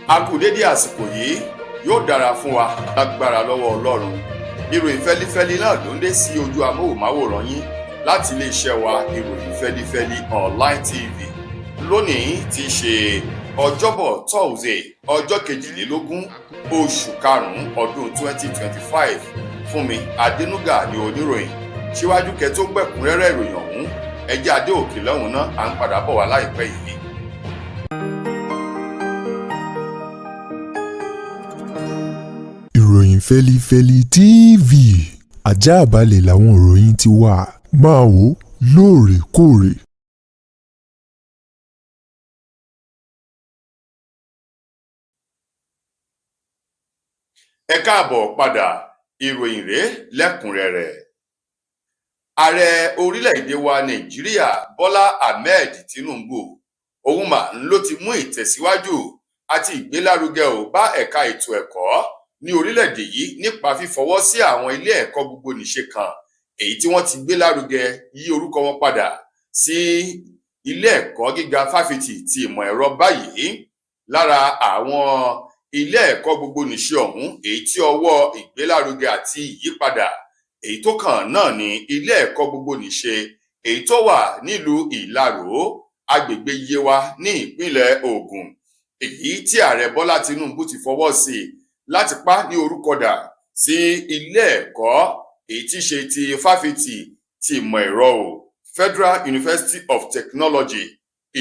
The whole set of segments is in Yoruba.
A kú dédé àsìkò yìí, yóò dára fún wa lágbára lọ́wọ́ Ọlọ́run. Ìròyìn fẹ́lífẹ́lí náà ló ń dé sí ojú amóhùnmáwòrán yín láti iléeṣẹ́ wa ìròyìn fẹ́lífẹ́lí online TV. Lónìí ti ṣe ọjọ́bọ̀ Thursday ọjọ́ 22 oṣù karùn-ún ọdún 2025. Fúnmi Adénúgà ni oníròyìn. Síwájú kẹ́ tó gbẹ̀kúnrẹ́rẹ́ ìròyìn ọ̀hún, ẹ jẹ́ adé òkè lọ́hùn náà à ń padà bọ̀ wá láìpẹ́ yìí. Ìròyìn fẹ́lífẹ́lí TV àjààbálẹ̀ làwọn ìròyìn ti wà, máa wò lóòrèkóòrè. Ẹ káàbọ̀ padà, ìròyìn rèé lẹ́kùnrẹ́rẹ́. Ààrẹ orílẹ̀-èdè wa Nàìjíríà Bọ́lá Ahmed Tinubu òun mà ló ti mú ìtẹ̀síwájú àti ìgbélárugẹ bá ẹ̀ka ètò ẹ̀kọ́ ní orílẹ̀-èdè yìí nípa fífọwọ́ sí àwọn ilé ẹ̀kọ́ gbogbo nìṣe kan èyí tí wọ́n ti gbé lárugẹ yí orúkọ wọn padà sí ilé ẹ̀kọ́ gíga fáfitì ti ìmọ̀ ẹ̀rọ báyìí. Lára àwọn ilé ẹ̀kọ́ gbogbo nìṣe ọ̀hún èyí tí ọwọ́ ìgbélárugẹ àti ìyípadà èyí tó kàn náà ní ilé ẹ̀kọ́ gbogbo nìṣe èyí tó wà nílùú Ìlaró agbègbè Yewa ní ìpínlẹ̀ Ògùn, èyí tí ààrẹ Bọ́lá Tinubu ti fọwọ́ sí láti pa ní orúkọ dà sí ilé ẹ̀kọ́ èyí tí ṣe ti fáfitì ti ìmọ̀ ẹ̀rọ Federal University of Technology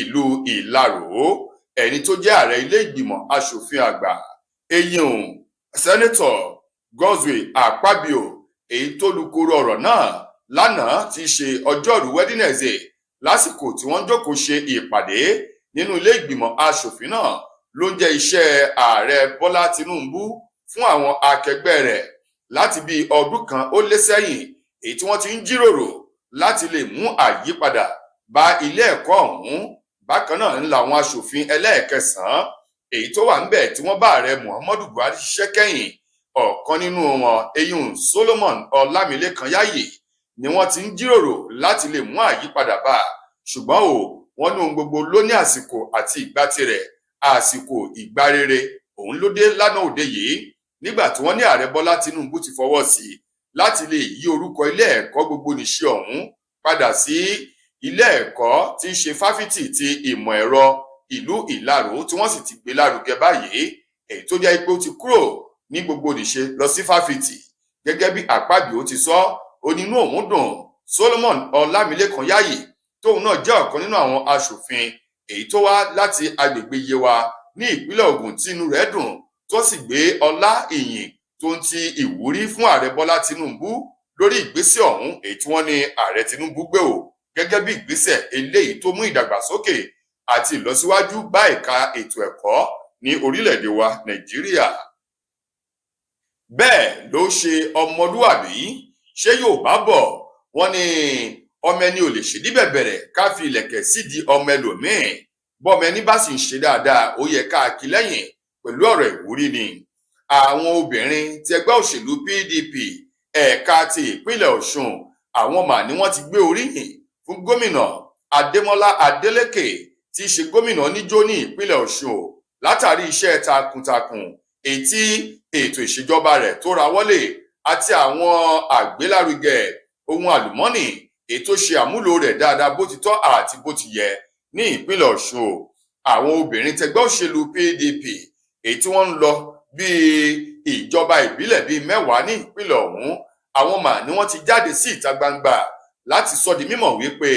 ìlú Ìlaró. Ẹni tó jẹ́ ààrẹ ilé ìgbìmọ̀ aṣòfin àgbà eyín Sẹ́nẹ́tọ̀ Godswill Akpabio èyí tó lukoro ọ̀rọ̀ náà lánàá ti ṣe ọjọ́rú Wednesday lásìkò tí wọ́n jókòó ṣe ìpàdé nínú ilé ìgbìmọ̀ aṣòfin náà ló ń jẹ́ iṣẹ́ ààrẹ Bọ́lá Tinubu fún àwọn akẹgbẹ́ rẹ̀ láti bí ọdún kan ó lé sẹ́yìn èyí tí wọ́n ti ń jíròrò láti lè mú àyípadà bá ilé ẹ̀kọ́ ọ̀hún. Bákan náà ń làwọn aṣòfin ẹlẹ́ẹ̀kẹsàn-án èyí tó wà ńbẹ̀ tí wọ́n bá ààrẹ Muhammadu Buhari ṣiṣẹ́ kẹ́yìn. Ọ̀kan nínú wọn eyín Solomon Ọlámilékan Yáyì ni wọ́n ti ń jíròrò láti lè mú àyípadà bá a, ṣùgbọ́n wọ́n ní ohun gbogbo ló ní àsìkò àti ìgbà tirẹ̀. Àsìkò ìgbà rere òun ló dé lánàá òde yìí nígbà tí wọ́n ní ààrẹ Bọ́lá Tinubu ti fọwọ́ sí láti lè yí orúkọ ilé ẹ̀kọ́ gbogbo nìṣe ọ̀hún padà sí ilé ẹ̀kọ́ tí ń ṣe fáfitì ti ìmọ̀ ẹ̀rọ ìlú Ìlaró tí wọ́n sì ti gbé lárugẹ báyìí, èyí tó jẹ́ pé ó ti kúrò ní gbogbo nìṣe lọ sí fáfitì. Gẹ́gẹ́ bí Akpabio ti sọ, onínú òun dùn. Solomon Ọlámilékan Yáyì tóun náà jẹ́ ọ̀kan nínú àwọn aṣòfin èyí tó wá láti agbègbè Yewa ní ìpínlẹ̀ Ògùn tí inú rẹ̀ dùn tó sì gbé ọlá ìyìn tó ń ti ìwúrí fún ààrẹ Bọ́lá Tinubu lórí ìgbésẹ̀ ọ̀hún èyí tí wọ́n ní ààrẹ Tinubu gbé gẹ́gẹ́ bí ìgbésẹ̀ eléyìí tó mú ìdàgbàsókè àti ìlọsíwájú bá ẹ̀ka ètò ẹ̀kọ́ ní orílẹ̀-èdè wa Nàìjíríà. Bẹ́ẹ̀ ló ṣe ọmọlúwàbí. Ṣé Yorùbá bọ̀ wọ́n ní ọmọ ẹni ò lè ṣèdí bẹ̀bẹ̀rẹ̀ ká fi ìlẹ̀kẹ̀ sídìí ọmọ ẹlòmíín. Bọ́mọ ẹni bá sì ń ṣe dáadáa ó yẹ ká kí lẹ́yìn pẹ̀lú ọ̀rọ̀ ìwúrí ni. Àwọn obìnrin ti ẹgbẹ́ òṣèlú PDP ẹ̀ka ti ìpínlẹ̀ Ọ̀ṣun àwọn mà ní wọ́n ti gbé oríyìn fún gómìnà Adémọ́lá Adélékè tí í ṣe gómìnà níjó ní ìpínlẹ̀ Ọ̀ṣun látàrí iṣẹ́ takuntakun èyí tí ètò ìṣèjọba rẹ̀ tó rawọ́lé àti àwọn àgbélárugẹ ohun àlùmọ́nì èyí tó ṣe àmúlò rẹ̀ dáadáa bó ti tọ́ àti bó ti yẹ ní ìpínlẹ̀ Ọ̀ṣun. Àwọn obìnrin tẹgbẹ́ òṣèlú PDP èyí tí wọ́n ń lọ bíi ìjọba ìbílẹ̀ bíi 10 ní ìpínlẹ̀ ọ̀hún, àwọn mà ní wọ́n ti jáde sí ìta gbangba láti sọ di mímọ̀ wípé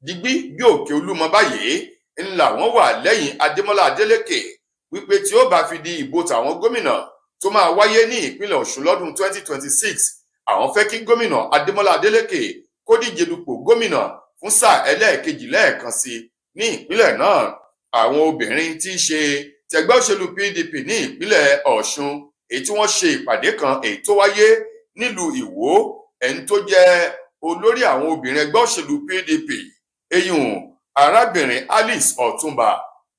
digbí bí òkè Olúmọ báyìí ńlá wọn wà lẹ́yìn Adémọ́lá Adélékè wípé tí ó bá fi di ìbò tàwọn gómìnà tó máa wáyé ní ìpínlẹ̀ Ọ̀ṣun lọ́dún 2026, àwọn fẹ́ kí gómìnà Adémọ́lá Adélékè kó díje dupò gómìnà fún sáà ẹlẹ́ẹ̀kejì lẹ́ẹ̀kan sí ní ìpínlẹ̀ náà. Àwọn obìnrin tí í ṣe tẹgbẹ́ òṣèlú PDP ní ìpínlẹ̀ Ọ̀ṣun èyí tí wọ́n ṣe ìpàdé kan èyí tó wáyé nílùú Ìwó, ẹni tó jẹ́ olórí àwọn obìnrin ẹgbẹ́ òṣèlú PDP eyín arábìnrin Alice Ọ̀túnba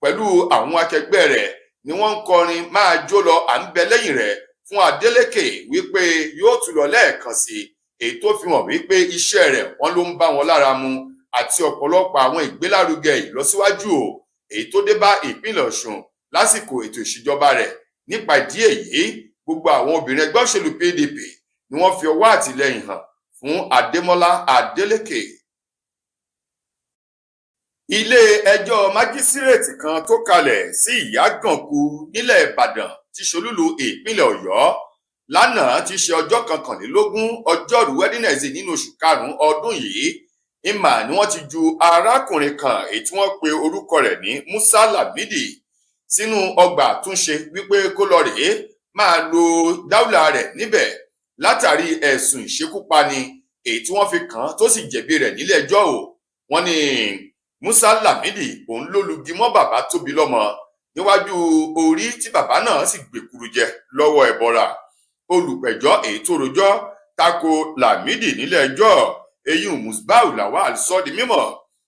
pẹ̀lú àwọn akẹgbẹ́ rẹ̀ ni wọ́n ń kọrin máa jó lọ à ń bẹ lẹ́yìn rẹ̀ fún Adélékè wípé yóò tún lọ lẹ́ẹ̀kan sí èyí tó fi hàn wípé iṣẹ́ rẹ̀ wọ́n ló ń bá wọn lára mu àti ọ̀pọ̀lọpọ̀ àwọn ìgbélárugẹ ìlọsíwájú èyí tó dé bá ìpínlẹ̀ Ọ̀ṣun lásìkò ètò ìṣèjọba rẹ̀. Nípa ìdí èyí, gbogbo àwọn obìnrin ẹgbẹ́ òṣèlú PDP ni wọ́n fi ọwọ́ àtìlẹ́yìn hàn fún Adémọ́lá Adélékè. Ilé-ẹjọ́ májísírèètì kan tó kalẹ̀ sí Ìyágànkù nílẹ̀ Ìbàdàn tí ṣolúlu ìpínlẹ̀ Ọ̀yọ́ lánàá ti ṣe ọjọ́ 21 ọjọ́rú Wednesday nínú oṣù karùn-ún ọdún yìí ìmà ni wọ́n ti ju arákùnrin kan èyí tí wọ́n pe orúkọ rẹ̀ ní Musa Lamidi sínú ọgbà àtúnṣe wípé kó lọ rèé máa lo dáúlà rẹ̀ níbẹ̀ látàrí ẹ̀sùn ìṣekúpani èyí tí wọ́n fi kàn án tó sì jẹ̀bi rẹ̀ nílé ẹjọ́ o. Wọ́n ní Musa Lamidi òun ló lugi mọ́ bàbá tóbi lọ́mọ níwájú orí tí bàbá náà sì gbèkuru jẹ lọ́wọ́ ẹbọra. Olùpẹ̀jọ́ èyí tó rojọ́ tako Lamidi nílé ẹjọ́ eyín Musbau Lawal sọ di mímọ̀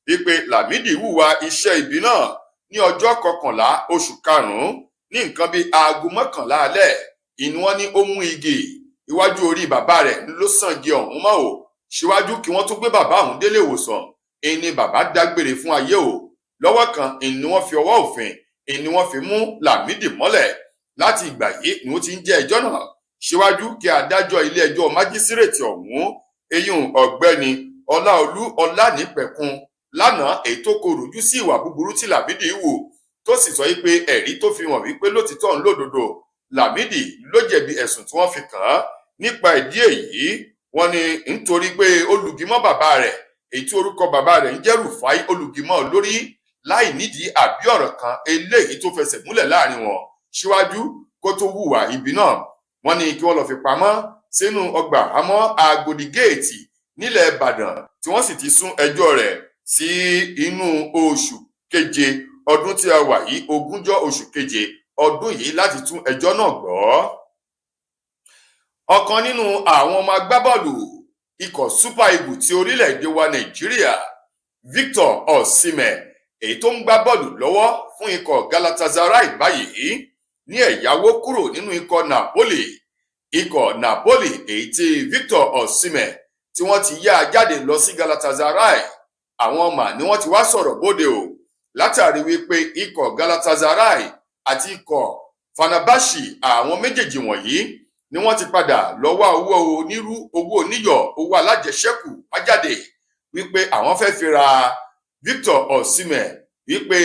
wípé Lamidi hùwà iṣẹ́ ibi náà ní ọjọ́ 11 oṣù karùn-ún ní nǹkan bíi aago 11 alẹ́. Inú wọn ní ó mú igi iwájú orí bàbá rẹ̀ ló sàngi ọ̀hún mọ́ o. Síwájú kí wọ́n tó gbé bàbá ọ̀hún délé ìwòsàn ìní bàbá dágbére fún ayé o. Lọ́wọ́ kan ìní wọ́n fi ọwọ́ òfin ìní wọ́n fi mú Lamidi mọ́lẹ̀. Láti ìgbà yìí ni ó ti ń jẹ́ ẹjọ́ náà síwájú kí adájọ́ ilé ẹjọ́ májísírèètì ọ̀hún eyín ọ̀gbẹ́ni Ọláolú Ọlánìpẹ̀kun lánàá èyí tó koròjú sí ìwà búburú tí Lamidi hù tó sì sọ wípé ẹ̀rí tó fi hàn wípé lótìtọ́ ń lódodo Lamidi ló jẹ̀bi ẹ̀sùn tí wọ́n fi kàn án. Nípa ìdí èyí, wọ́n ní nítorí pé olùgímọ̀ bàbá rẹ̀ èyí tí orúkọ bàbá rẹ̀ ń jẹ́ Rufai olùgímọ̀ lórí láì nídìí àbí ọ̀rọ̀ kan eléyìí tó fẹsẹ̀ múlẹ̀ láàrin wọn síwájú kó tó hùwà ibi náà. Wọ́n ní kí wọ́n lọ fi pamọ́ sínú ọgbà àmọ́ Agodi géètì nílẹ̀ Ìbàdàn tí wọ́n sì ti sún ẹjọ́ rẹ̀ sí inú oṣù keje ọdún tí a wà yìí 20 oṣù keje ọdún yìí láti tún ẹjọ́ náà gbọ́. Ọ̀kan nínú àwọn ọmọ agbábọ́ọ̀lù ikọ̀ Super Eagles ti orílẹ̀-èdè wa Nàìjíríà Victor Osimhen èyí tó ń gbá bọ́ọ̀lù lọ́wọ́ fún ikọ̀ Galatasaray báyìí ní ẹ̀yáwó kúrò nínú ikọ̀ Napoli. Ikọ̀ Napoli èyí tí Victor Osimhen tí wọ́n ti yá jáde lọ sí Galatasaray àwọn ọmọ ni wọ́n ti wá sọ̀rọ̀ bóde o látàrí wípé ikọ̀ Galatasaray àti ikọ̀ Fenerbahce àwọn méjèèjì wọ̀nyí ni wọ́n ti padà lọ wá owó onírú owó oníyọ̀ owó alájẹṣẹ́kù wájáde wípé àwọn fẹ́ fi ra Victor Osimhen wípé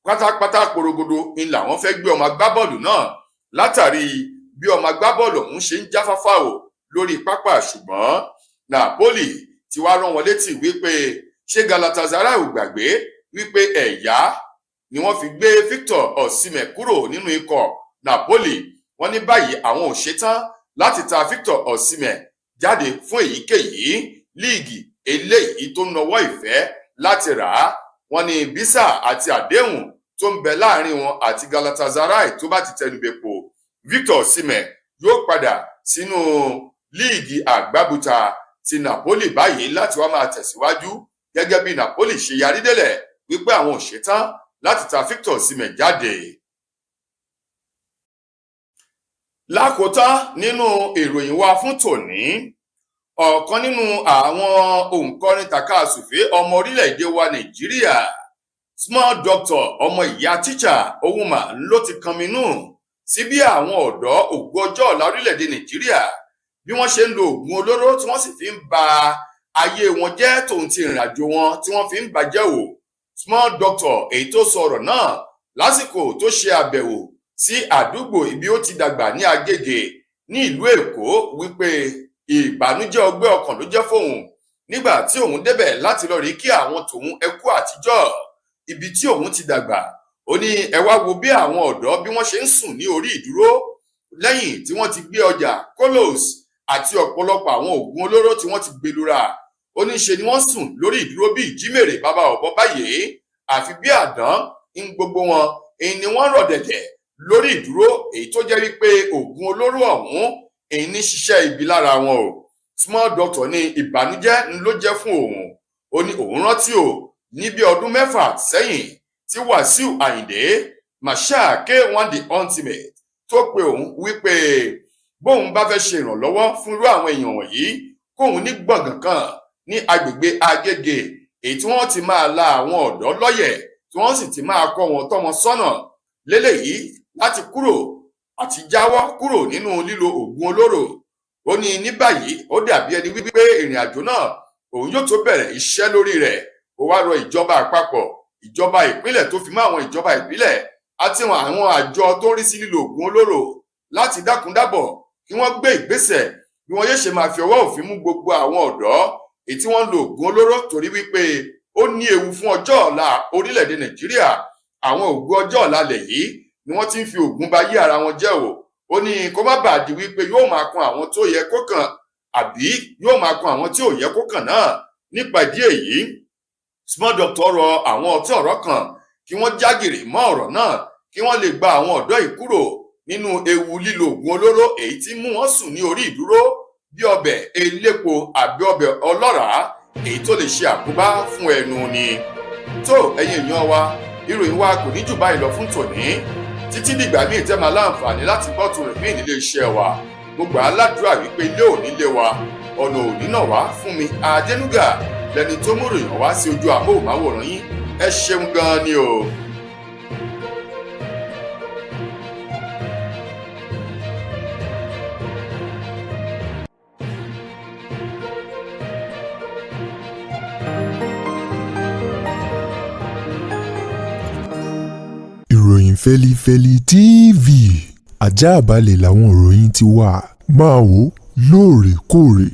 pátápátá porogodo ni làwọn fẹ́ gbé ọmọ agbábọ́ọ̀lù náà látàrí bí ọmọ agbábọ́ọ̀lù ọ̀hún ṣe ń jáfáfá o lórí pápá. Ṣùgbọ́n Napoli ti wá rán wọn létí wípé ṣé Galatasaray ò gbàgbé wípé ẹ̀yá ni wọ́n fi gbé Victor Osimhen kúrò nínú ikọ̀ Napoli. Wọ́n ní báyìí àwọn ò ṣetán láti ta Victor Osimhen jáde fún èyíkéyìí líìgì eléyìí tó ń nawọ́ ìfẹ́ láti rà á. Wọ́n ní bísà àti àdéhùn tó ń bẹ láàrin wọn àti Galatasaray tó bá ti tẹnubẹ̀pọ̀ Victor Osimhen yóò padà sínú líìgì àgbábùtà ti Napoli báyìí láti wá máa tẹ̀síwájú gẹ́gẹ́ bí Napoli ṣe yarí délẹ̀ wípé àwọn ò ṣetán láti ta Victor Osimhen jáde. Lákòótán nínú ìròyìn wa fún tòní, ọ̀kan nínú àwọn òǹkọrin tàkasùfé ọmọ orílẹ̀-èdè wa Nàìjíríà Small Doctor ọmọ ìyá tíṣà Ohunma ló ti kànmínú sí bí àwọn ọ̀dọ́ ògo ọjọ́ ọ̀la orílẹ̀-èdè Nàìjíríà bí wọ́n ṣe ń lo oògùn olóró tí wọ́n sì fi ń ba ayé wọn jẹ́ tòun ti ìrìn àjò wọn tí wọ́n fi ń bàjẹ́ o. Small Doctor èyí tó sọ ọ̀rọ̀ náà lásìkò tó ṣe àbẹ̀wò sí àdúgbò ibi ó ti dàgbà ní Agége ní ìlú Èkó wípé ìbànújẹ́ ọgbẹ́ ọkàn ló jẹ́ fóun nígbà tí òun débẹ̀ láti lọ rí kí àwọn tòun ẹkú àtijọ́ ibi tí òun ti dàgbà. Ó ní ẹ wá wo bí àwọn ọ̀dọ́ bí wọ́n ṣe ń sùn ní orí ìdúró lẹ́yìn tí wọ́n ti gbé ọjà kolos àti ọ̀pọ̀lọpọ̀ àwọn oògùn olóró tí wọ́n ti gbẹlura. Ó ní ṣe ni wọ́n sùn lórí ìdúró bí ìjímèrè bàbá ọ̀bọ báyìí àfi bí àdán ń gbogbo wọn èyí ni wọ́n rọ̀ dẹ̀dẹ̀ lórí ìdúró èyí tó jẹ́ wípé oògùn olóró ọ̀hún èyí ní ṣiṣẹ́ ibi lára wọn o. Small Doctor ní ìbànújẹ́ ló jẹ́ fún òun. Ó ní òun rántí o ní bí ọdún 6 sẹ́yìn tí Wàsíù Àyìndé Marshal K1 the Ultimate tó pe òun wípé bóun bá fẹ́ ṣe ìrànlọ́wọ́ fún irú àwọn èèyàn wọ̀nyí kóun ní gbọ̀ngàn kan ní agbègbè Agége èyí tí wọ́n ti máa la àwọn ọ̀dọ́ lọ́yẹ̀ tí wọ́n sì ti máa kọ́ wọn tọ́ wọn sọ́nà lélẹ́yìí láti jáwọ́ kúrò nínú lílo oògùn olóró. Ó ní ní báyìí ó dàbí ẹni wípé ìrìn àjò náà òun yóò tó bẹ̀rẹ̀ iṣẹ́ lórí rẹ̀. Ó wá rọ ìjọba àpapọ̀, ìjọba ìpínlẹ̀ tó fi mọ́ àwọn ìjọba ìbílẹ̀ àti àwọn àjọ tó ń rí sí lílo oògùn olóró láti dákúndábọ̀ kí wọ́n gbé ìgbésẹ̀ bí wọ́n yóò ṣe máa fi ọwọ́ òfin mú gbogbo àwọn ọ̀dọ́ èyí tí wọ́n ń lo oògùn olóró, torí wípé ó ní ewu fún ọjọ́ ọ̀la orílẹ̀-èdè Nàìjíríà. Àwọn ògo ọjọ́ ọ̀la lẹ̀ yìí ni wọ́n ti ń fi oògùn ba yí ara wọn jẹ́ o. Ó ní kó má bàa di wípé yóò máa kan àwọn tó yẹ kó kàn àbí yóò máa kan àwọn tí ò yẹ kó kàn náà. Nípa ìdí èyí, Small Doctor rọ àwọn tí ọ̀rọ̀ kàn kí wọ́n jágìrì mọ́ ọ̀rọ̀ náà kí wọ́n lè gba àwọn ọ̀dọ́ yìí kúrò nínú ewu lílo oògùn olóró èyí tí mú wọn sùn ní orí ìdúró bí ọbẹ̀ elépo àbí ọbẹ̀ ọlọ́ràá èyí tó lè ṣe àkóbá fún ẹnu ni. Tó ẹ̀yin èèyàn wa, ìròyìn wa kò ní jù báyìí lọ fún tòní. Títí dìgbà míì tẹ́ máa láǹfààní láti gbọ́ tún rẹ̀ míì nílé iṣẹ́ wa. Mo gbà á ládùúrà wípé ilé ò ní lé wa, ọ̀nà ò ní nà wá. Fúnmi Adénúgà lẹni tó mú ìròyìn wá sí ojú amóhùnmáwòrán yín. Ẹ ṣeun gan ni o. Ìròyìn Fẹ́lifẹ́li TV àjààbálẹ̀ làwọn ìròyìn ti wà. Máa wò lóòrèkóòrè.